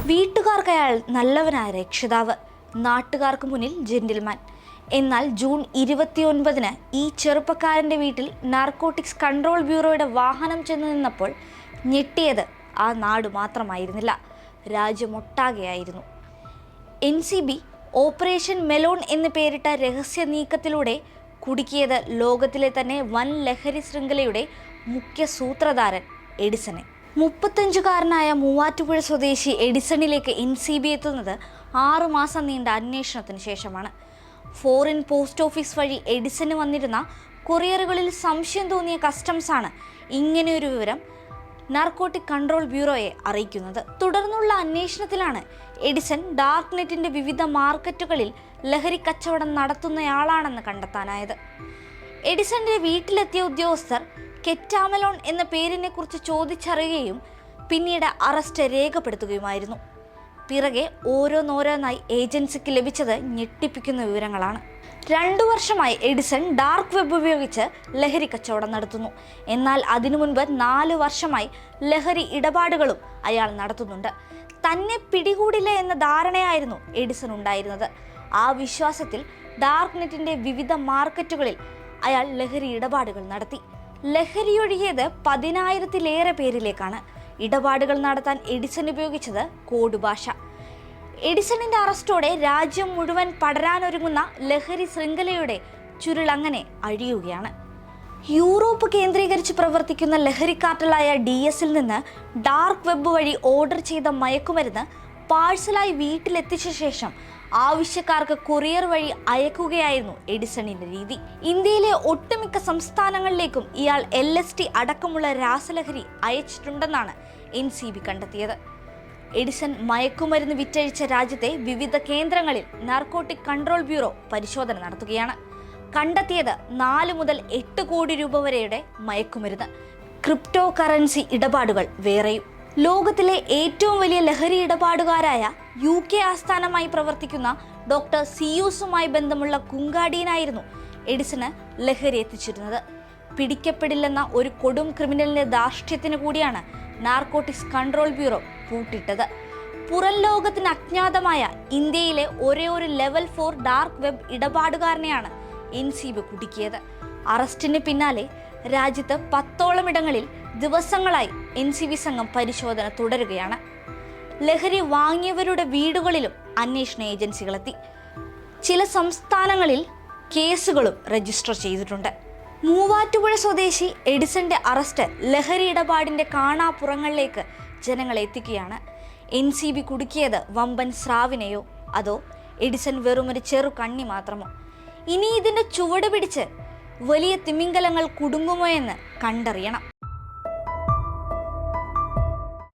വീട്ടുകാർക്ക് അയാൾ നല്ലവനായ രക്ഷിതാവ്, നാട്ടുകാർക്ക് മുന്നിൽ ജെന്റിൽമാൻ. എന്നാൽ ജൂൺ 29-ന് ഈ ചെറുപ്പക്കാരൻ്റെ വീട്ടിൽ നാർക്കോട്ടിക്സ് കൺട്രോൾ ബ്യൂറോയുടെ വാഹനം ചെന്ന് നിന്നപ്പോൾ ഞെട്ടിയത് ആ നാട് മാത്രമായിരുന്നില്ല, രാജ്യമൊട്ടാകെയായിരുന്നു. NCB ഓപ്പറേഷൻ മെലോൺ എന്ന് പേരിട്ട രഹസ്യ നീക്കത്തിലൂടെ കുടുക്കിയത് ലോകത്തിലെ തന്നെ വൻ ലഹരി ശൃംഖലയുടെ മുഖ്യ സൂത്രധാരൻ എഡിസനെ. 35-കാരനായ മൂവാറ്റുപുഴ സ്വദേശി എഡിസണിലേക്ക് NCB എത്തുന്നത് 6 മാസം നീണ്ട അന്വേഷണത്തിന് ശേഷമാണ്. ഫോറിൻ പോസ്റ്റ് ഓഫീസ് വഴി എഡിസന് വന്നിരുന്ന കൊറിയറുകളിൽ സംശയം തോന്നിയ കസ്റ്റംസാണ് ഇങ്ങനെയൊരു വിവരം നാർക്കോട്ടിക് കൺട്രോൾ ബ്യൂറോയെ അറിയിക്കുന്നത്. തുടർന്നുള്ള അന്വേഷണത്തിലാണ് എഡിസൺ ഡാർക്ക് നെറ്റിന്റെ വിവിധ മാർക്കറ്റുകളിൽ ലഹരി കച്ചവടം നടത്തുന്നയാളാണെന്ന് കണ്ടെത്താനായത്. എഡിസന്റെ വീട്ടിലെത്തിയ ഉദ്യോഗസ്ഥർ കെറ്റാമലോൺ എന്ന പേരിനെ കുറിച്ച് ചോദിച്ചറിയുകയും പിന്നീട് അറസ്റ്റ് രേഖപ്പെടുത്തുകയുമായിരുന്നു. പിറകെ ഓരോന്നോരോന്നായി ഏജൻസിക്ക് ലഭിച്ചത് ഞെട്ടിപ്പിക്കുന്ന വിവരങ്ങളാണ്. 2 വർഷമായി എഡിസൺ ഡാർക്ക് വെബ് ഉപയോഗിച്ച് ലഹരി കച്ചവടം നടത്തുന്നു. എന്നാൽ അതിനു മുൻപ് 4 വർഷമായി ലഹരി ഇടപാടുകളും അയാൾ നടത്തുന്നുണ്ട്. തന്നെ പിടികൂടില്ല എന്ന ധാരണയായിരുന്നു എഡിസൺ ഉണ്ടായിരുന്നത്. ആ വിശ്വാസത്തിൽ ഡാർക്ക് നെറ്റിന്റെ വിവിധ മാർക്കറ്റുകളിൽ അയാൾ ലഹരി ഇടപാടുകൾ നടത്തി. ലഹരിയൊഴുകിയത് 10,000-ലേറെ പേരിലേക്കാണ്. ഇടപാടുകൾ നടത്താൻ എഡിസൺ ഉപയോഗിച്ചത് കോഡ് ഭാഷ. എഡിസണിന്റെ അറസ്റ്റോടെ രാജ്യം മുഴുവൻ പടരാനൊരുങ്ങുന്ന ലഹരി ശൃംഖലയുടെ ചുരുളങ്ങനെ അഴിയുകയാണ്. യൂറോപ്പ് കേന്ദ്രീകരിച്ച് പ്രവർത്തിക്കുന്ന ലഹരി കാർട്ടലായ DS-ൽ നിന്ന് ഡാർക്ക് വെബ് വഴി ഓർഡർ ചെയ്ത മയക്കുമരുന്ന് പാഴ്സലായി വീട്ടിലെത്തിച്ച ശേഷം ആവശ്യക്കാർക്ക് കൊറിയർ വഴി അയക്കുകയായിരുന്നു എഡിസണിന്റെ രീതി. ഇന്ത്യയിലെ ഒട്ടുമിക്ക സംസ്ഥാനങ്ങളിലേക്കും ഇയാൾ LSD അടക്കമുള്ള രാസലഹരി അയച്ചിട്ടുണ്ടെന്നാണ് NCB കണ്ടെത്തിയത്. എഡിസൺ മയക്കുമരുന്ന് വിറ്റഴിച്ച രാജ്യത്തെ വിവിധ കേന്ദ്രങ്ങളിൽ നാർക്കോട്ടിക് കൺട്രോൾ ബ്യൂറോ പരിശോധന നടത്തുകയാണ്. കണ്ടെത്തിയത് 4 മുതൽ 8 കോടി രൂപ വരെയുടെ മയക്കുമരുന്ന്. ക്രിപ്റ്റോ കറൻസി ഇടപാടുകൾ വേറെയും. ലോകത്തിലെ ഏറ്റവും വലിയ ലഹരി ഇടപാടുകാരായ UK ആസ്ഥാനമായി പ്രവർത്തിക്കുന്ന ഡോക്ടർ സിയൂസുമായി ബന്ധമുള്ള കുങ്കാടിയനായിരുന്നു എഡിസന് ലഹരി എത്തിച്ചിരുന്നത്. പിടിക്കപ്പെടില്ലെന്ന ഒരു കൊടും ക്രിമിനലിന്റെ ധാർഷ്ട്യത്തിന് കൂടിയാണ് നാർക്കോട്ടിക്സ് കൺട്രോൾ ബ്യൂറോ പൂട്ടിട്ടത്. പുറം ലോകത്തിന് അജ്ഞാതമായ ഇന്ത്യയിലെ ഒരേ ഒരു ലെവൽ 4 ഡാർക്ക് വെബ് ഇടപാടുകാരനെയാണ് NCB കുടുക്കിയത്. അറസ്റ്റിന് പിന്നാലെ രാജ്യത്ത് 10ഓളം ഇടങ്ങളിൽ ദിവസങ്ങളായി NCB സംഘം പരിശോധന തുടരുകയാണ്. ലഹരി വാങ്ങിയവരുടെ വീടുകളിലും അന്വേഷണ ഏജൻസികളെത്തി. ചില സംസ്ഥാനങ്ങളിൽ കേസുകളും രജിസ്റ്റർ ചെയ്തിട്ടുണ്ട്. മൂവാറ്റുപുഴ സ്വദേശി എഡിസന്റെ അറസ്റ്റ് ലഹരി ഇടപാടിന്റെ കാണാപ്പുറങ്ങളിലേക്ക് ജനങ്ങളെ എത്തിക്കുകയാണ്. NCB കുടുക്കിയത് വമ്പൻ സ്രാവിനെയോ അതോ എഡിസൺ വെറുമൊരു ചെറു കണ്ണി മാത്രമോ? ഇനി ഇതിന്റെ ചുവട് പിടിച്ച് വലിയ തിമിംഗലങ്ങൾ കുടുങ്ങുമോ എന്ന് കണ്ടറിയണം.